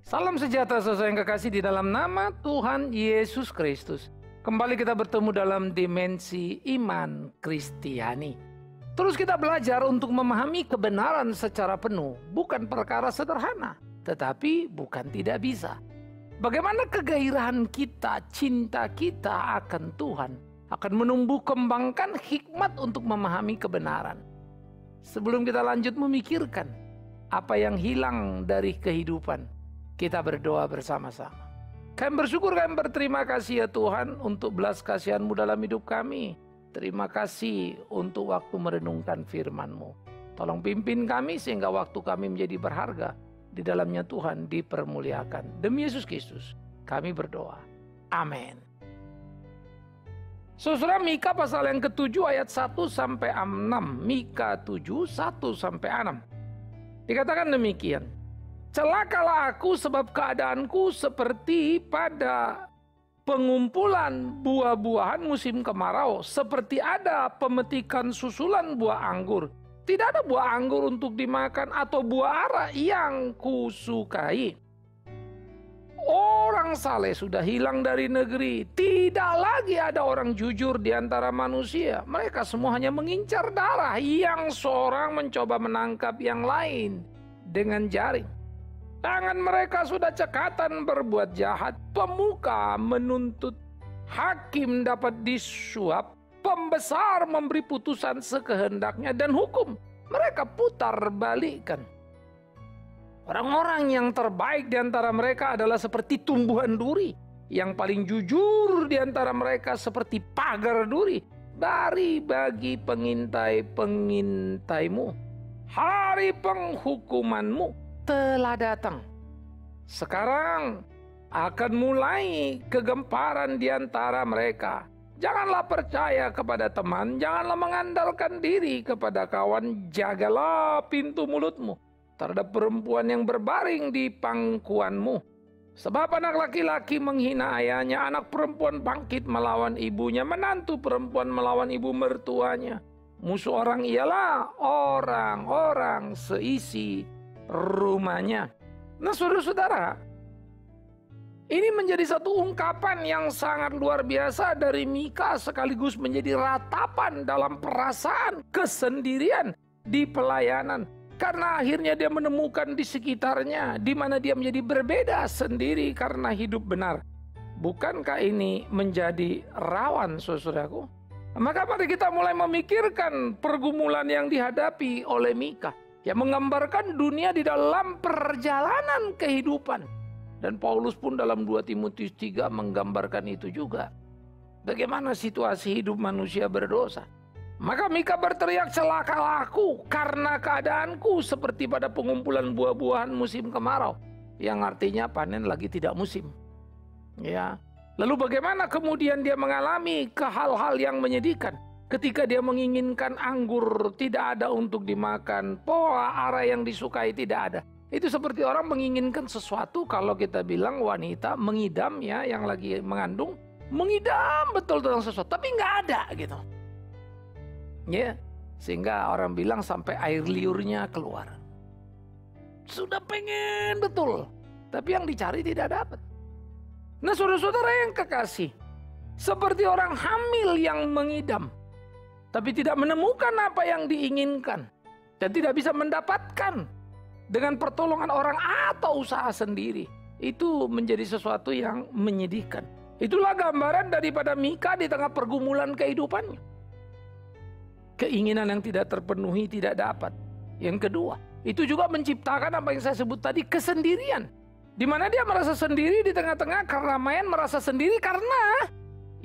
Salam sejahtera saudara yang kekasih di dalam nama Tuhan Yesus Kristus. Kembali kita bertemu dalam dimensi iman Kristiani. Terus kita belajar untuk memahami kebenaran secara penuh. Bukan perkara sederhana, tetapi bukan tidak bisa. Bagaimana kegairahan kita, cinta kita akan Tuhan akan menumbuh kembangkan hikmat untuk memahami kebenaran. Sebelum kita lanjut memikirkan apa yang hilang dari kehidupan, kita berdoa bersama-sama. Kami bersyukur, kami berterima kasih ya Tuhan untuk belas kasihan-Mu dalam hidup kami. Terima kasih untuk waktu merenungkan firman-Mu. Tolong pimpin kami sehingga waktu kami menjadi berharga. Di dalamnya Tuhan dipermuliakan. Demi Yesus Kristus kami berdoa. Amin. Saudara, Mika pasal yang ke-7 ayat 1 sampai 6. Mika 7 1 sampai 6. Dikatakan demikian. Celakalah aku sebab keadaanku seperti pada pengumpulan buah-buahan musim kemarau. Seperti ada pemetikan susulan buah anggur. Tidak ada buah anggur untuk dimakan atau buah ara yang kusukai. Orang saleh sudah hilang dari negeri. Tidak lagi ada orang jujur di antara manusia. Mereka semua hanya mengincar darah. Yang seorang mencoba menangkap yang lain dengan jaring. Tangan mereka sudah cekatan berbuat jahat. Pemuka menuntut, hakim dapat disuap, pembesar memberi putusan sekehendaknya, dan hukum mereka putar balikkan. Orang-orang yang terbaik di antara mereka adalah seperti tumbuhan duri. Yang paling jujur di antara mereka seperti pagar duri. Bagi pengintai-pengintaimu, hari penghukumanmu telah datang. Sekarang akan mulai kegemparan di antara mereka. Janganlah percaya kepada teman, janganlah mengandalkan diri kepada kawan. Jagalah pintu mulutmu terhadap perempuan yang berbaring di pangkuanmu. Sebab anak laki-laki menghina ayahnya, anak perempuan bangkit melawan ibunya, menantu perempuan melawan ibu mertuanya. Musuh orang ialah orang-orang seisi rumahnya. Nah, saudara-saudara, ini menjadi satu ungkapan yang sangat luar biasa dari Mika, sekaligus menjadi ratapan dalam perasaan kesendirian di pelayanan. Karena akhirnya dia menemukan di sekitarnya di mana dia menjadi berbeda sendiri karena hidup benar. Bukankah ini menjadi rawan, saudaraku? Maka mari kita mulai memikirkan pergumulan yang dihadapi oleh Mika, yang menggambarkan dunia di dalam perjalanan kehidupan. Dan Paulus pun dalam 2 Timotius 3 menggambarkan itu juga. Bagaimana situasi hidup manusia berdosa. Maka Mika berteriak, celakalah aku karena keadaanku seperti pada pengumpulan buah-buahan musim kemarau. Yang artinya panen lagi tidak musim. Ya. Lalu bagaimana kemudian dia mengalami hal-hal yang menyedihkan. Ketika dia menginginkan anggur tidak ada untuk dimakan, poa ara yang disukai tidak ada. Itu seperti orang menginginkan sesuatu, kalau kita bilang wanita mengidam ya, yang lagi mengandung, mengidam betul tentang sesuatu, tapi nggak ada gitu. Ya, sehingga orang bilang sampai air liurnya keluar. Sudah pengen betul, tapi yang dicari tidak dapat. Nah, saudara-saudara yang kekasih, seperti orang hamil yang mengidam, tapi tidak menemukan apa yang diinginkan dan tidak bisa mendapatkan dengan pertolongan orang atau usaha sendiri. Itu menjadi sesuatu yang menyedihkan. Itulah gambaran daripada Mika di tengah pergumulan kehidupannya. Keinginan yang tidak terpenuhi tidak dapat. Yang kedua, itu juga menciptakan apa yang saya sebut tadi, kesendirian. Di mana dia merasa sendiri di tengah-tengah keramaian, merasa sendiri karena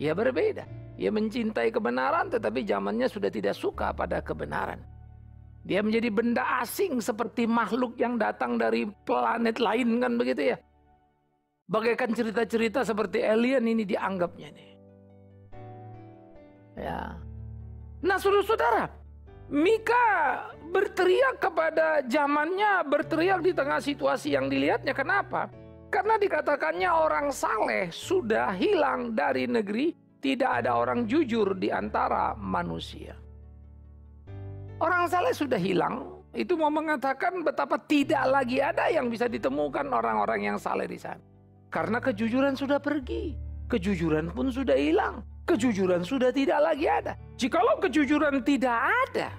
ia berbeda. Ia mencintai kebenaran tetapi zamannya sudah tidak suka pada kebenaran. Dia menjadi benda asing seperti makhluk yang datang dari planet lain, kan begitu ya. Bagaikan cerita-cerita seperti alien ini dianggapnya nih. Ya. Nah, saudara-saudara, Mika berteriak kepada zamannya, berteriak di tengah situasi yang dilihatnya. Kenapa? Karena dikatakannya orang saleh sudah hilang dari negeri. Tidak ada orang jujur di antara manusia. Orang saleh sudah hilang Itu mau mengatakan betapa tidak lagi ada yang bisa ditemukan orang-orang yang saleh di sana. Karena kejujuran sudah pergi. Kejujuran pun sudah hilang. Kejujuran sudah tidak lagi ada. Jikalau kejujuran tidak ada,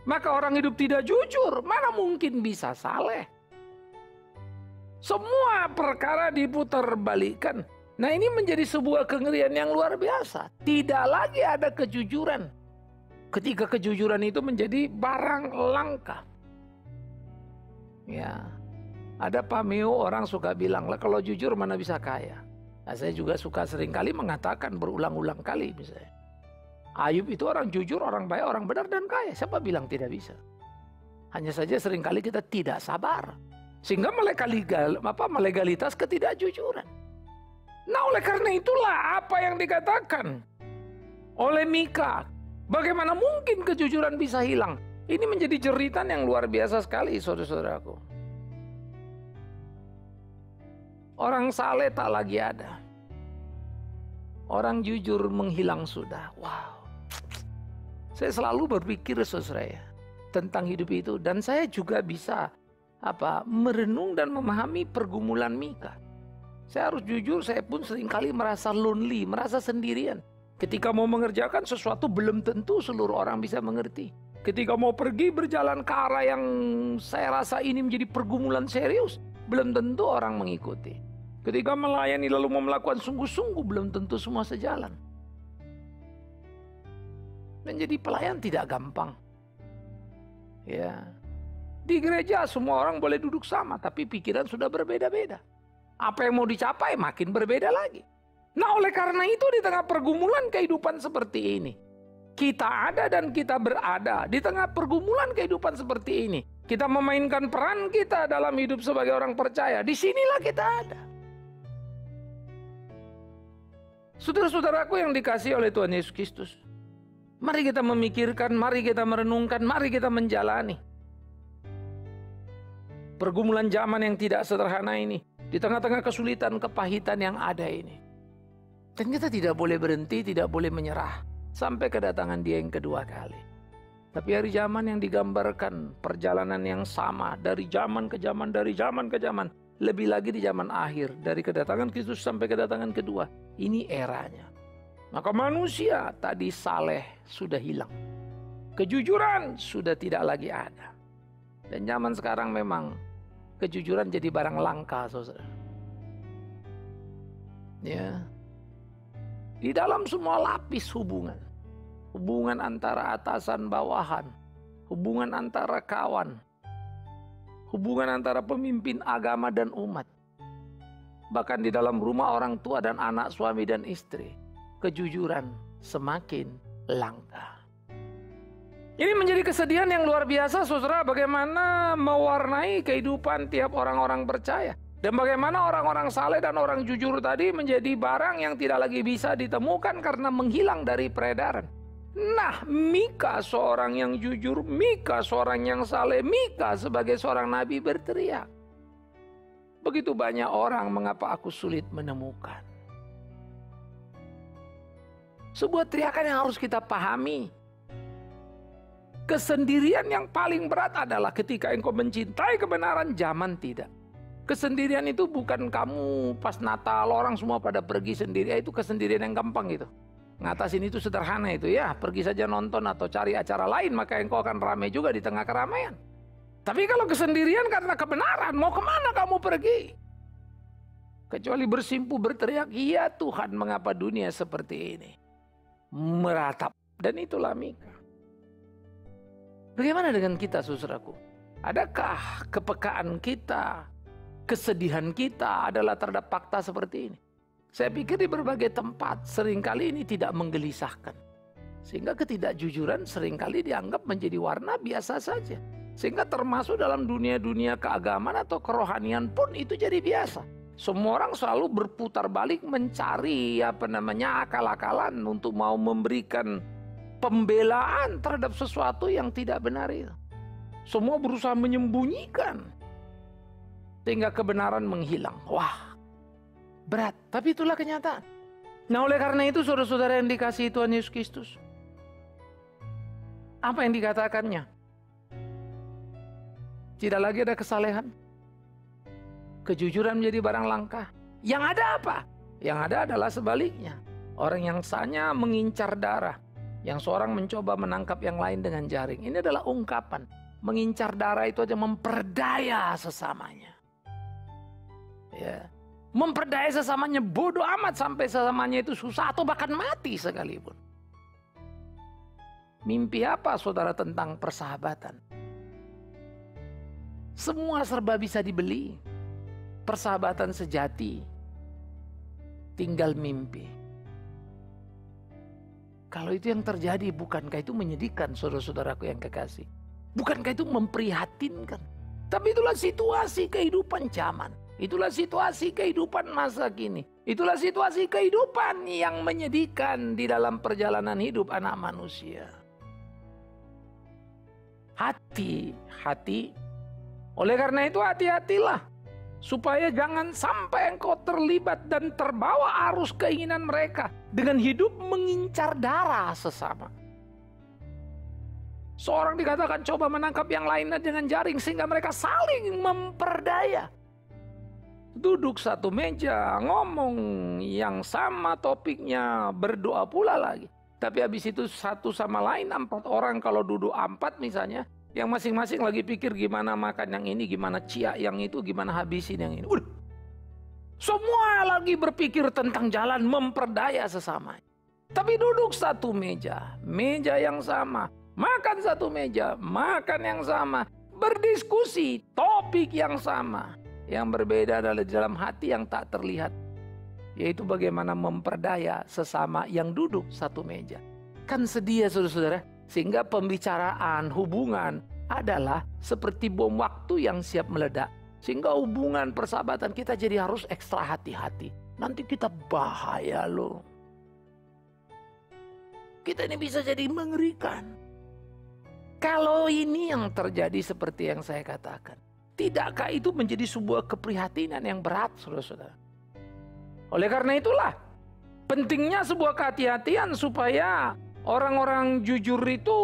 maka orang hidup tidak jujur. Mana mungkin bisa saleh? Semua perkara diputar balikan. Nah, ini menjadi sebuah kengerian yang luar biasa. Tidak lagi ada kejujuran. Ketika kejujuran itu menjadi barang langka. Ya, ada pameo orang suka bilang, lah kalau jujur mana bisa kaya. Nah, saya juga suka seringkali mengatakan berulang-ulang kali misalnya. Ayub itu orang jujur, orang baik, orang benar dan kaya. Siapa bilang tidak bisa? Hanya saja seringkali kita tidak sabar. Sehingga melegalitas ketidakjujuran. Nah, oleh karena itulah apa yang dikatakan oleh Mika. Bagaimana mungkin kejujuran bisa hilang? Ini menjadi jeritan yang luar biasa sekali, saudara-saudaraku. Orang saleh tak lagi ada. Orang jujur menghilang sudah. Wow. Saya selalu berpikir, saudara ya, tentang hidup itu. Dan saya juga bisa merenung dan memahami pergumulan Mika. Saya harus jujur, saya pun seringkali merasa lonely, merasa sendirian. Ketika mau mengerjakan sesuatu belum tentu seluruh orang bisa mengerti. Ketika mau pergi berjalan ke arah yang saya rasa ini menjadi pergumulan serius, belum tentu orang mengikuti. Ketika melayani lalu mau melakukan sungguh-sungguh, belum tentu semua sejalan. Menjadi pelayan tidak gampang. Ya. Di gereja semua orang boleh duduk sama, tapi pikiran sudah berbeda-beda. Apa yang mau dicapai makin berbeda lagi. Nah, oleh karena itu di tengah pergumulan kehidupan seperti ini, kita ada dan kita berada di tengah pergumulan kehidupan seperti ini. Kita memainkan peran kita dalam hidup sebagai orang percaya. Disinilah kita ada. Saudara-saudaraku yang dikasihi oleh Tuhan Yesus Kristus, mari kita memikirkan, mari kita merenungkan, mari kita menjalani pergumulan zaman yang tidak sederhana ini, di tengah-tengah kesulitan, kepahitan yang ada ini. Dan kita tidak boleh berhenti, tidak boleh menyerah sampai kedatangan Dia yang kedua kali. Tapi hari zaman yang digambarkan, perjalanan yang sama dari zaman ke zaman, dari zaman ke zaman, lebih lagi di zaman akhir, dari kedatangan Kristus sampai kedatangan kedua. Ini eranya. Maka manusia tadi saleh sudah hilang. Kejujuran sudah tidak lagi ada. Dan zaman sekarang memang kejujuran jadi barang langka, saudara. Ya. Di dalam semua lapis hubungan. Hubungan antara atasan bawahan. Hubungan antara kawan. Hubungan antara pemimpin agama dan umat. Bahkan di dalam rumah orang tua dan anak, suami dan istri. Kejujuran semakin langka. Ini menjadi kesedihan yang luar biasa, saudara. Bagaimana mewarnai kehidupan tiap orang-orang percaya. Dan bagaimana orang-orang saleh dan orang jujur tadi menjadi barang yang tidak lagi bisa ditemukan karena menghilang dari peredaran. Nah, Mika seorang yang jujur, Mika seorang yang saleh, Mika sebagai seorang nabi berteriak. Begitu banyak orang, mengapa aku sulit menemukan? Sebuah teriakan yang harus kita pahami. Kesendirian yang paling berat adalah ketika engkau mencintai kebenaran, zaman tidak. Kesendirian itu bukan kamu pas Natal orang semua pada pergi sendiri. Itu kesendirian yang gampang gitu. Ngatasin itu sederhana itu ya. Pergi saja nonton atau cari acara lain, maka engkau akan ramai juga di tengah keramaian. Tapi kalau kesendirian karena kebenaran, mau kemana kamu pergi? Kecuali bersimpu berteriak, ya Tuhan, mengapa dunia seperti ini? Meratap. Dan itulah Mika. Bagaimana dengan kita, saudaraku? Adakah kepekaan kita, kesedihan kita adalah terhadap fakta seperti ini? Saya pikir di berbagai tempat seringkali ini tidak menggelisahkan. Sehingga ketidakjujuran seringkali dianggap menjadi warna biasa saja. Sehingga termasuk dalam dunia-dunia keagamaan atau kerohanian pun itu jadi biasa. Semua orang selalu berputar balik mencari akal-akalan untuk mau memberikan pembelaan terhadap sesuatu yang tidak benar itu. Semua berusaha menyembunyikan sehingga kebenaran menghilang. Wah, berat, tapi itulah kenyataan. Nah, oleh karena itu saudara-saudara yang dikasihi Tuhan Yesus Kristus, apa yang dikatakannya? Tidak lagi ada kesalehan. Kejujuran menjadi barang langka. Yang ada apa? Yang ada adalah sebaliknya. Orang yang sanya mengincar darah. Yang seorang mencoba menangkap yang lain dengan jaring. Ini adalah ungkapan. Mengincar darah itu aja memperdaya sesamanya. Ya. Memperdaya sesamanya, bodoh amat sampai sesamanya itu susah atau bahkan mati sekalipun. Mimpi apa saudara tentang persahabatan? Semua serba bisa dibeli. Persahabatan sejati tinggal mimpi. Kalau itu yang terjadi, bukankah itu menyedihkan, saudara-saudaraku yang kekasih? Bukankah itu memprihatinkan? Tapi itulah situasi kehidupan zaman. Itulah situasi kehidupan masa kini. Itulah situasi kehidupan yang menyedihkan di dalam perjalanan hidup anak manusia. Hati-hati. Oleh karena itu hati-hatilah. Supaya jangan sampai engkau terlibat dan terbawa arus keinginan mereka. Dengan hidup mengincar darah sesama. Seorang dikatakan coba menangkap yang lainnya dengan jaring sehingga mereka saling memperdaya. Duduk satu meja, ngomong yang sama topiknya, berdoa pula lagi. Tapi habis itu satu sama lain 4 orang kalau duduk 4 misalnya, yang masing-masing lagi pikir gimana makan yang ini, gimana ciak yang itu, gimana habisin yang ini. Udah. Semua lagi berpikir tentang jalan memperdaya sesama. Tapi duduk satu meja, meja yang sama. Makan satu meja, makan yang sama. Berdiskusi, topik yang sama. Yang berbeda adalah di dalam hati yang tak terlihat. Yaitu bagaimana memperdaya sesama yang duduk satu meja. Kan sedih ya saudara-saudara. Sehingga pembicaraan, hubungan adalah seperti bom waktu yang siap meledak. Sehingga hubungan persahabatan kita jadi harus ekstra hati-hati. Nanti kita bahaya loh. Kita ini bisa jadi mengerikan. Kalau ini yang terjadi seperti yang saya katakan. Tidakkah itu menjadi sebuah keprihatinan yang berat saudara-saudara? Oleh karena itulah pentingnya sebuah kehati-hatian supaya orang-orang jujur itu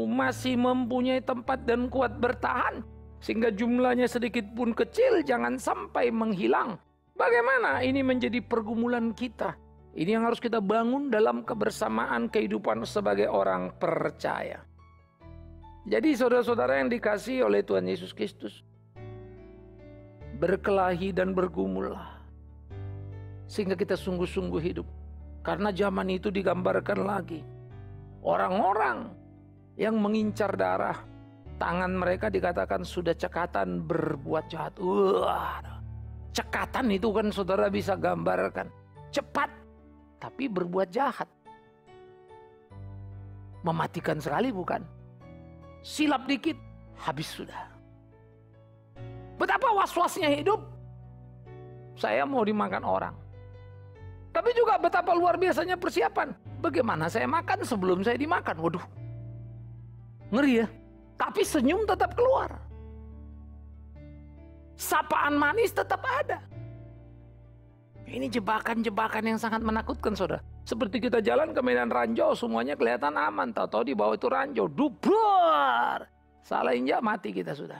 masih mempunyai tempat dan kuat bertahan. Sehingga jumlahnya sedikit pun kecil jangan sampai menghilang. Bagaimana ini menjadi pergumulan kita? Ini yang harus kita bangun dalam kebersamaan kehidupan sebagai orang percaya. Jadi saudara-saudara yang dikasihi oleh Tuhan Yesus Kristus. Berkelahi dan bergumullah. Sehingga kita sungguh-sungguh hidup. Karena zaman itu digambarkan lagi. Orang-orang yang mengincar darah. Tangan mereka dikatakan sudah cekatan berbuat jahat. Cekatan itu kan saudara bisa gambarkan. Cepat tapi berbuat jahat. Mematikan sekali bukan? Silap dikit, habis sudah. Betapa was-wasnya hidup. Saya mau dimakan orang. Tapi juga betapa luar biasanya persiapan. Bagaimana saya makan sebelum saya dimakan? Waduh, ngeri ya. Tapi senyum tetap keluar. Sapaan manis tetap ada. Ini jebakan-jebakan yang sangat menakutkan saudara. Seperti kita jalan ke Medan Ranjau, semuanya kelihatan aman. Tahu-tahu di bawah itu ranjau, dubar. Salah injak, mati kita sudah.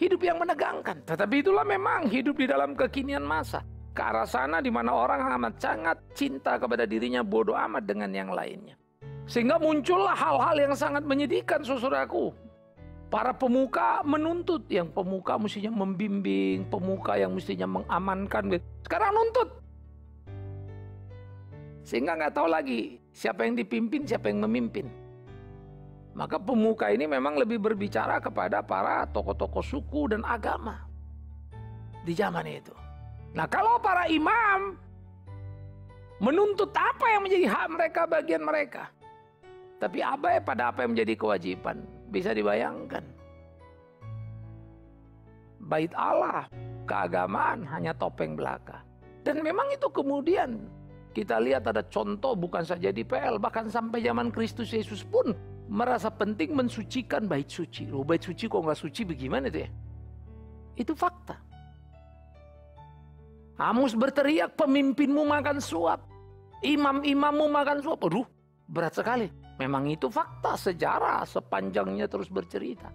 Hidup yang menegangkan. Tetapi itulah memang hidup di dalam kekinian masa. Ke arah sana di mana orang amat sangat cinta kepada dirinya, bodoh amat dengan yang lainnya. Sehingga muncullah hal-hal yang sangat menyedihkan saudaraku. Para pemuka menuntut, yang pemuka mestinya membimbing, pemuka yang mestinya mengamankan. Sekarang nuntut. Sehingga nggak tahu lagi siapa yang dipimpin, siapa yang memimpin. Maka pemuka ini memang lebih berbicara kepada para tokoh-tokoh suku dan agama di zaman itu. Nah kalau para imam menuntut apa yang menjadi hak mereka, bagian mereka. Tapi abai pada apa yang menjadi kewajiban. Bisa dibayangkan. Bait Allah, keagamaan hanya topeng belaka. Dan memang itu kemudian kita lihat ada contoh bukan saja di PL, bahkan sampai zaman Kristus Yesus pun merasa penting mensucikan bait suci. Loh, bait suci kok nggak suci bagaimana itu ya? Itu fakta. Amos berteriak, pemimpinmu makan suap. Imam-imammu makan suap. Aduh, berat sekali. Memang itu fakta sejarah sepanjangnya terus bercerita.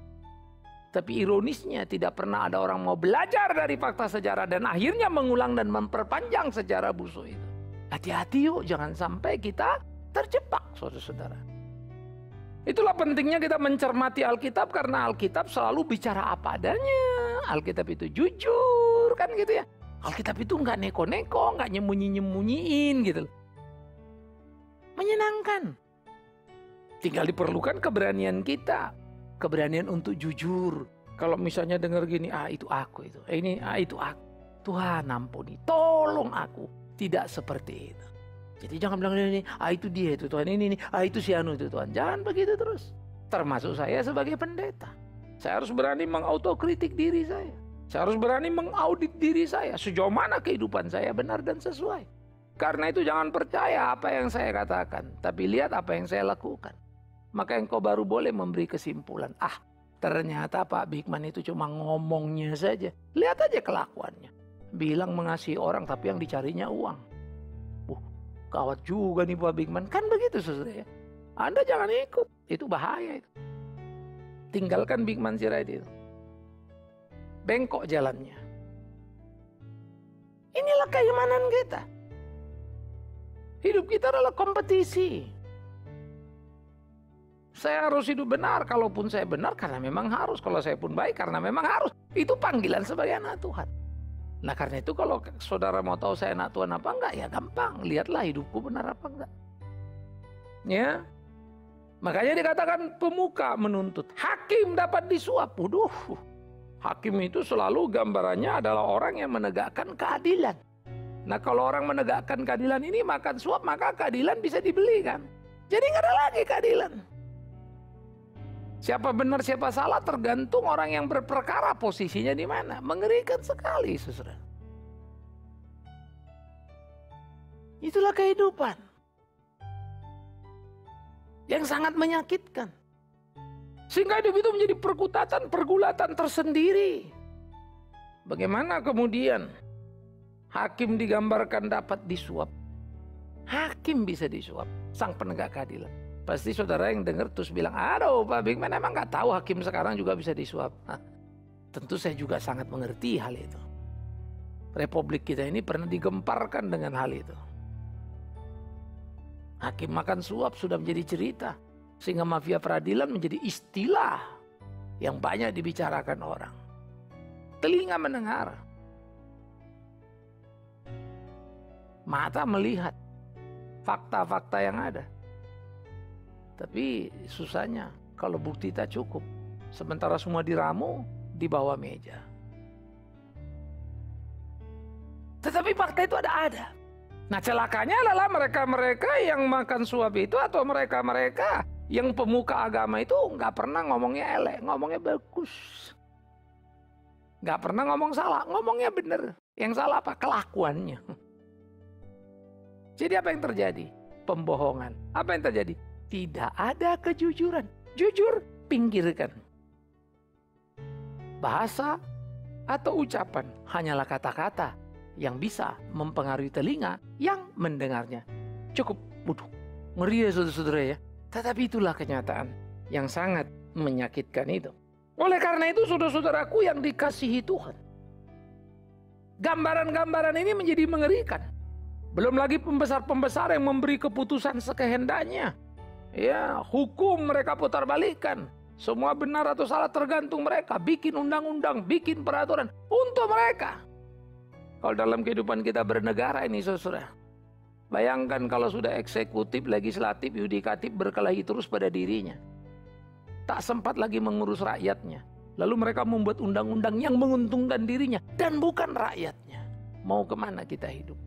Tapi ironisnya tidak pernah ada orang mau belajar dari fakta sejarah dan akhirnya mengulang dan memperpanjang sejarah busuk itu. Hati-hati yuk, jangan sampai kita terjebak, saudara-saudara. Itulah pentingnya kita mencermati Alkitab, karena Alkitab selalu bicara apa adanya. Alkitab itu jujur, kan gitu ya. Alkitab itu nggak neko-neko, nggak nyembunyi-nyembunyiin gitu. Menyenangkan. Tinggal diperlukan keberanian kita. Keberanian untuk jujur. Kalau misalnya dengar gini, itu aku itu. Itu aku. Tuhan ampuni, tolong aku. Tidak seperti itu. Jadi jangan bilang ini, itu dia itu Tuhan, ini, itu si Anu itu Tuhan. Jangan begitu terus. Termasuk saya sebagai pendeta. Saya harus berani mengautokritik diri saya. Saya harus berani mengaudit diri saya. Sejauh mana kehidupan saya benar dan sesuai. Karena itu jangan percaya apa yang saya katakan. Tapi lihat apa yang saya lakukan. Maka engkau baru boleh memberi kesimpulan. Ternyata Pak Bigman itu cuma ngomongnya saja. Lihat aja kelakuannya. Bilang mengasihi orang tapi yang dicarinya uang. Kawat juga nih Pak Bigman. Kan begitu saudara ya. Anda jangan ikut. Itu bahaya itu. Tinggalkan Bigman Sirait itu. Bengkok jalannya. Inilah keimanan kita. Hidup kita adalah kompetisi. Saya harus hidup benar, kalaupun saya benar karena memang harus. Kalau saya pun baik karena memang harus. Itu panggilan sebagai anak Tuhan. Nah karena itu kalau saudara mau tahu saya anak Tuhan apa enggak, ya gampang. Lihatlah hidupku benar apa enggak. Ya. Makanya dikatakan pemuka menuntut. Hakim dapat disuap. Hakim itu selalu gambarannya adalah orang yang menegakkan keadilan. Nah kalau orang menegakkan keadilan ini makan suap, maka keadilan bisa dibeli kan. Jadi nggak ada lagi keadilan. Siapa benar siapa salah tergantung orang yang berperkara posisinya di mana. Mengerikan sekali saudara. Itulah kehidupan. Yang sangat menyakitkan. Sehingga hidup itu menjadi pergulatan tersendiri. Bagaimana kemudian hakim digambarkan dapat disuap. Hakim bisa disuap, sang penegak keadilan. Pasti saudara yang dengar terus bilang, aduh Pak Bigman emang gak tahu hakim sekarang juga bisa disuap. Tentu saya juga sangat mengerti hal itu. Republik kita ini pernah digemparkan dengan hal itu. Hakim makan suap sudah menjadi cerita. Sehingga mafia peradilan menjadi istilah yang banyak dibicarakan orang. Telinga mendengar. Mata melihat fakta-fakta yang ada. Tapi susahnya kalau bukti tak cukup. Sementara semua diramu di bawah meja. Tetapi fakta itu ada. Nah celakanya adalah mereka-mereka yang makan suap itu atau mereka-mereka yang pemuka agama itu nggak pernah ngomongnya elek, ngomongnya bagus. Nggak pernah ngomong salah, ngomongnya bener. Yang salah apa? Kelakuannya. Jadi apa yang terjadi? Pembohongan. Apa yang terjadi? Tidak ada kejujuran. Jujur, pinggirkan. Bahasa atau ucapan hanyalah kata-kata yang bisa mempengaruhi telinga yang mendengarnya. Cukup bodoh. Ngeri ya saudara-saudara ya. Tetapi itulah kenyataan yang sangat menyakitkan itu. Oleh karena itu saudara-saudaraku yang dikasihi Tuhan. Gambaran-gambaran ini menjadi mengerikan. Belum lagi pembesar-pembesar yang memberi keputusan sekehendaknya. Ya, hukum mereka putar balikan. Semua benar atau salah tergantung mereka. Bikin undang-undang, bikin peraturan untuk mereka. Kalau dalam kehidupan kita bernegara ini saudara. Bayangkan kalau sudah eksekutif, legislatif, yudikatif berkelahi terus pada dirinya. Tak sempat lagi mengurus rakyatnya. Lalu mereka membuat undang-undang yang menguntungkan dirinya. Dan bukan rakyatnya. Mau kemana kita hidup?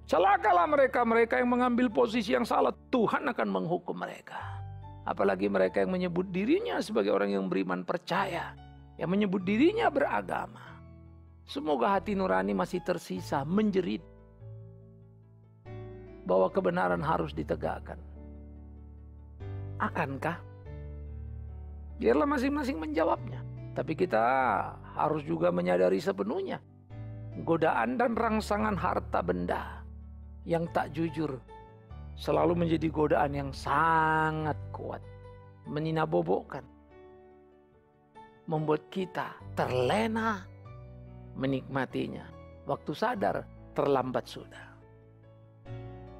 Celakalah mereka-mereka yang mengambil posisi yang salah. Tuhan akan menghukum mereka. Apalagi mereka yang menyebut dirinya sebagai orang yang beriman percaya. Yang menyebut dirinya beragama. Semoga hati nurani masih tersisa menjerit. Bahwa kebenaran harus ditegakkan. Akankah? Biarlah masing-masing menjawabnya. Tapi kita harus juga menyadari sepenuhnya. Godaan dan rangsangan harta benda yang tak jujur selalu menjadi godaan yang sangat kuat, menyinabobokkan. membuat kita terlena menikmatinya. Waktu sadar, terlambat sudah.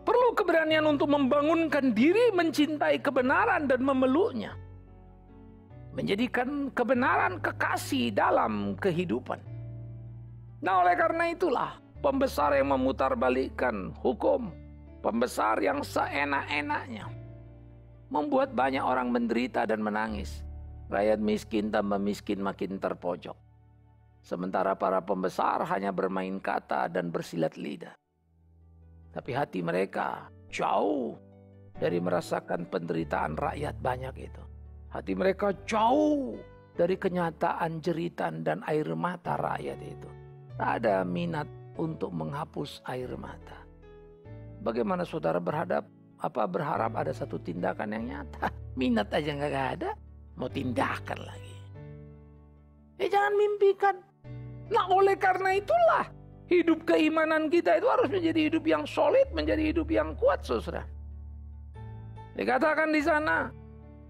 Perlu keberanian untuk membangunkan diri mencintai kebenaran dan memeluknya. Menjadikan kebenaran kekasih dalam kehidupan. Nah, oleh karena itulah pembesar yang memutarbalikkan hukum, pembesar yang seenak-enaknya, membuat banyak orang menderita dan menangis. Rakyat miskin tambah miskin makin terpojok. Sementara para pembesar hanya bermain kata dan bersilat lidah. Tapi hati mereka jauh dari merasakan penderitaan rakyat banyak itu. Hati mereka jauh dari kenyataan jeritan dan air mata rakyat itu. Tak ada minat untuk menghapus air mata. Bagaimana saudara berharap ada satu tindakan yang nyata? Minat aja nggak ada, mau tindakan lagi. Jangan mimpikan. Nah, oleh karena itulah hidup keimanan kita itu harus menjadi hidup yang solid, menjadi hidup yang kuat, saudara. Dikatakan di sana,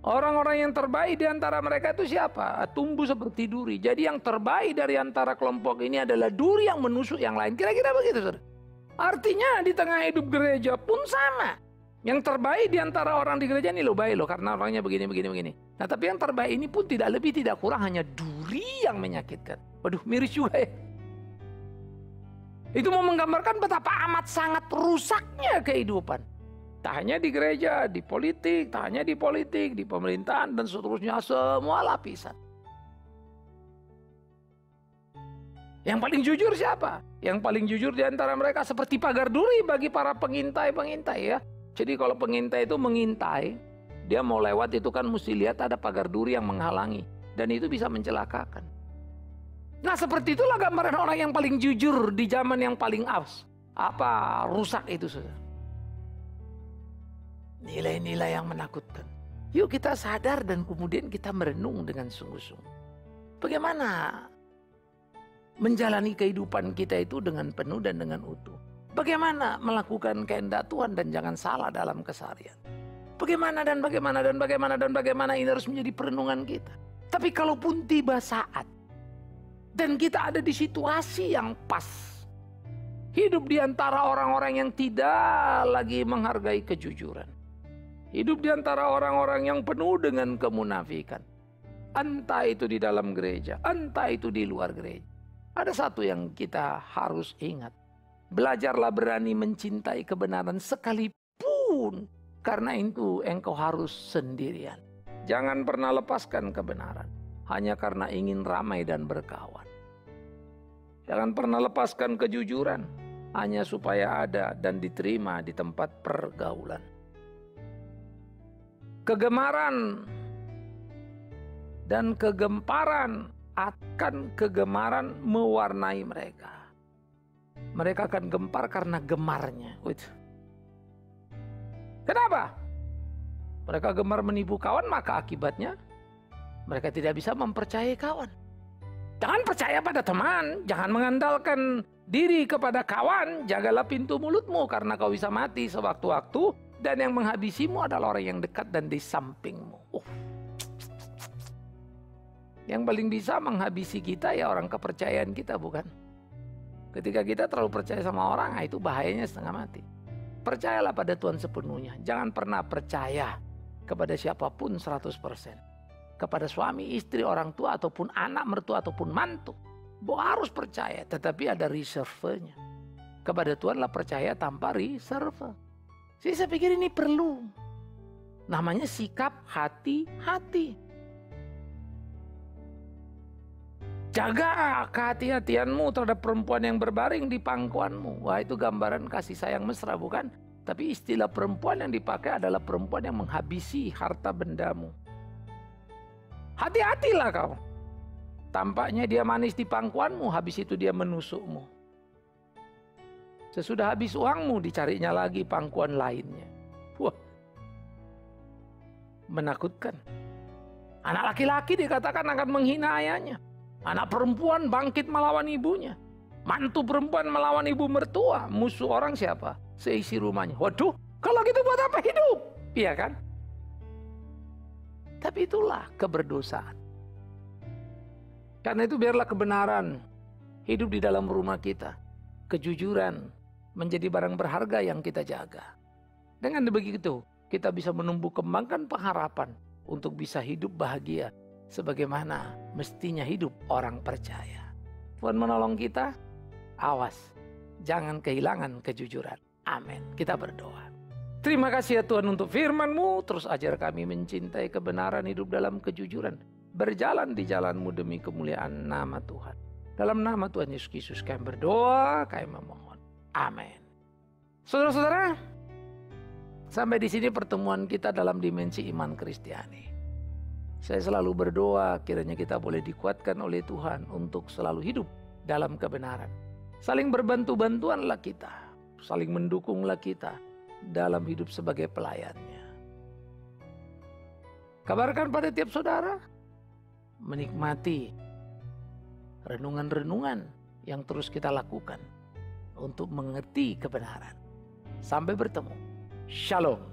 orang-orang yang terbaik di antara mereka itu siapa? Tumbuh seperti duri. Jadi yang terbaik dari antara kelompok ini adalah duri yang menusuk yang lain. Kira-kira begitu, saudara. Artinya di tengah hidup gereja pun sama. Yang terbaik di antara orang di gereja ini lo baik loh, karena orangnya begini. Nah, tapi yang terbaik ini pun tidak lebih tidak kurang hanya duri yang menyakitkan. Waduh, miris juga ya. Itu mau menggambarkan betapa amat sangat rusaknya kehidupan. Tak hanya di gereja, di politik, di pemerintahan, dan seterusnya, semua lapisan. Yang paling jujur siapa? Yang paling jujur di antara mereka seperti pagar duri bagi para pengintai-pengintai ya. Jadi kalau pengintai itu mengintai, dia mau lewat itu kan mesti lihat ada pagar duri yang menghalangi. Dan itu bisa mencelakakan. Nah, seperti itulah gambaran orang yang paling jujur di zaman yang paling rusak itu, saudara. Nilai-nilai yang menakutkan. Yuk kita sadar dan kemudian kita merenung dengan sungguh-sungguh. Bagaimana menjalani kehidupan kita itu dengan penuh dan dengan utuh. Bagaimana melakukan kehendak Tuhan dan jangan salah dalam keseharian. Bagaimana ini harus menjadi perenungan kita. Tapi kalaupun tiba saat dan kita ada di situasi yang pas, hidup di antara orang-orang yang tidak lagi menghargai kejujuran, hidup di antara orang-orang yang penuh dengan kemunafikan, entah itu di dalam gereja, entah itu di luar gereja, ada satu yang kita harus ingat. Belajarlah berani mencintai kebenaran sekalipun karena itu engkau harus sendirian. Jangan pernah lepaskan kebenaran hanya karena ingin ramai dan berkawan. Jangan pernah lepaskan kejujuran hanya supaya ada dan diterima di tempat pergaulan. Kegemaran dan kegemparan akan kegemaran mewarnai mereka. Mereka akan gempar karena gemarnya. Kenapa? Mereka gemar menipu kawan, maka akibatnya mereka tidak bisa mempercayai kawan. Jangan percaya pada teman, jangan mengandalkan diri kepada kawan, jagalah pintu mulutmu karena kau bisa mati sewaktu-waktu dan yang menghabisimu adalah orang yang dekat dan di sampingmu. Yang paling bisa menghabisi kita ya orang kepercayaan kita, bukan? Ketika kita terlalu percaya sama orang, itu bahayanya setengah mati. Percayalah pada Tuhan sepenuhnya. Jangan pernah percaya kepada siapapun 100%. Kepada suami, istri, orang tua, ataupun anak, mertua, ataupun mantu. Harus percaya, tetapi ada reserve-nya. Kepada Tuhanlah percaya tanpa reserve. Jadi saya pikir ini perlu. Namanya sikap hati-hati. Jaga kehati-hatianmu terhadap perempuan yang berbaring di pangkuanmu. Wah, itu gambaran kasih sayang mesra, bukan? Tapi istilah perempuan yang dipakai adalah perempuan yang menghabisi harta bendamu. Hati-hatilah kau. Tampaknya dia manis di pangkuanmu, habis itu dia menusukmu. Sesudah habis uangmu, dicarinya lagi pangkuan lainnya. Wah, menakutkan. Anak laki-laki dikatakan akan menghina ayahnya. Anak perempuan bangkit melawan ibunya. Mantu perempuan melawan ibu mertua. Musuh orang siapa? Seisi rumahnya. Waduh, kalau gitu buat apa hidup? Iya kan? Tapi itulah keberdosaan. Karena itu biarlah kebenaran hidup di dalam rumah kita. Kejujuran menjadi barang berharga yang kita jaga. Dengan begitu, kita bisa menumbuh kembangkan pengharapan untuk bisa hidup bahagia sebagaimana mestinya hidup orang percaya. Tuhan menolong kita, awas, jangan kehilangan kejujuran. Amin. Kita berdoa. Terima kasih ya Tuhan untuk firman-Mu, terus ajar kami mencintai kebenaran, hidup dalam kejujuran, berjalan di jalan-Mu demi kemuliaan nama Tuhan. Dalam nama Tuhan Yesus Kristus kami berdoa, kami memohon. Amin. Saudara-saudara, sampai di sini pertemuan kita dalam dimensi iman Kristiani. Saya selalu berdoa kiranya kita boleh dikuatkan oleh Tuhan untuk selalu hidup dalam kebenaran. Saling berbantu-bantuanlah kita, saling mendukunglah kita dalam hidup sebagai pelayannya. Kabarkan pada tiap saudara, menikmati renungan-renungan yang terus kita lakukan untuk mengerti kebenaran. Sampai bertemu. Shalom.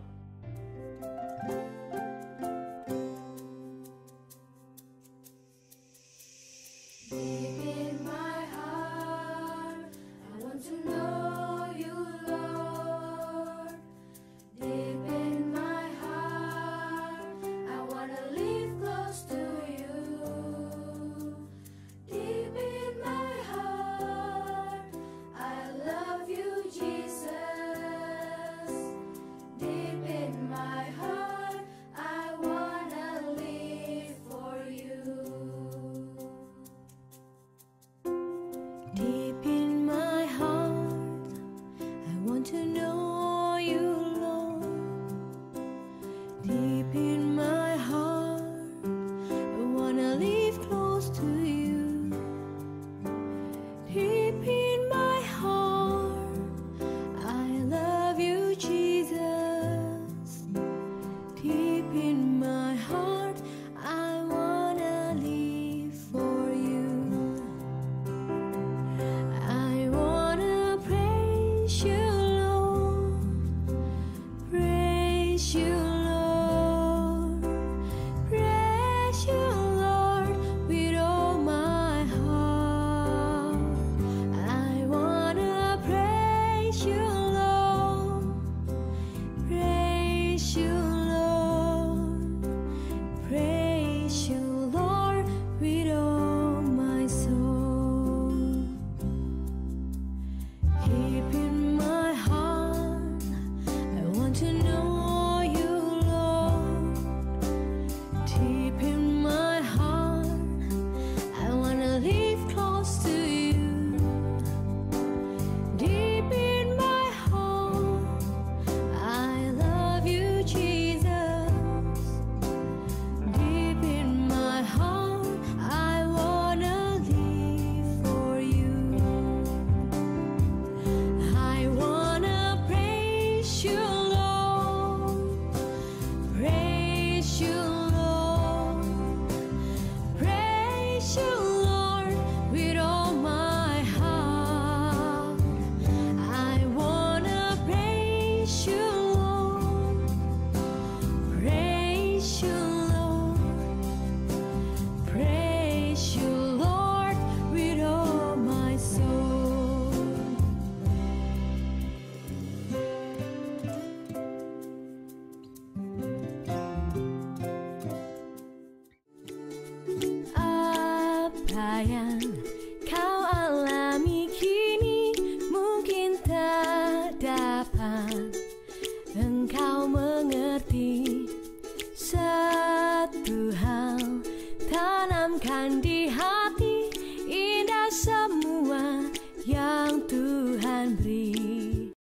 Yang kau alami kini mungkin tak dapat engkau mengerti. Satu hal tanamkan di hati, indah semua yang Tuhan beri.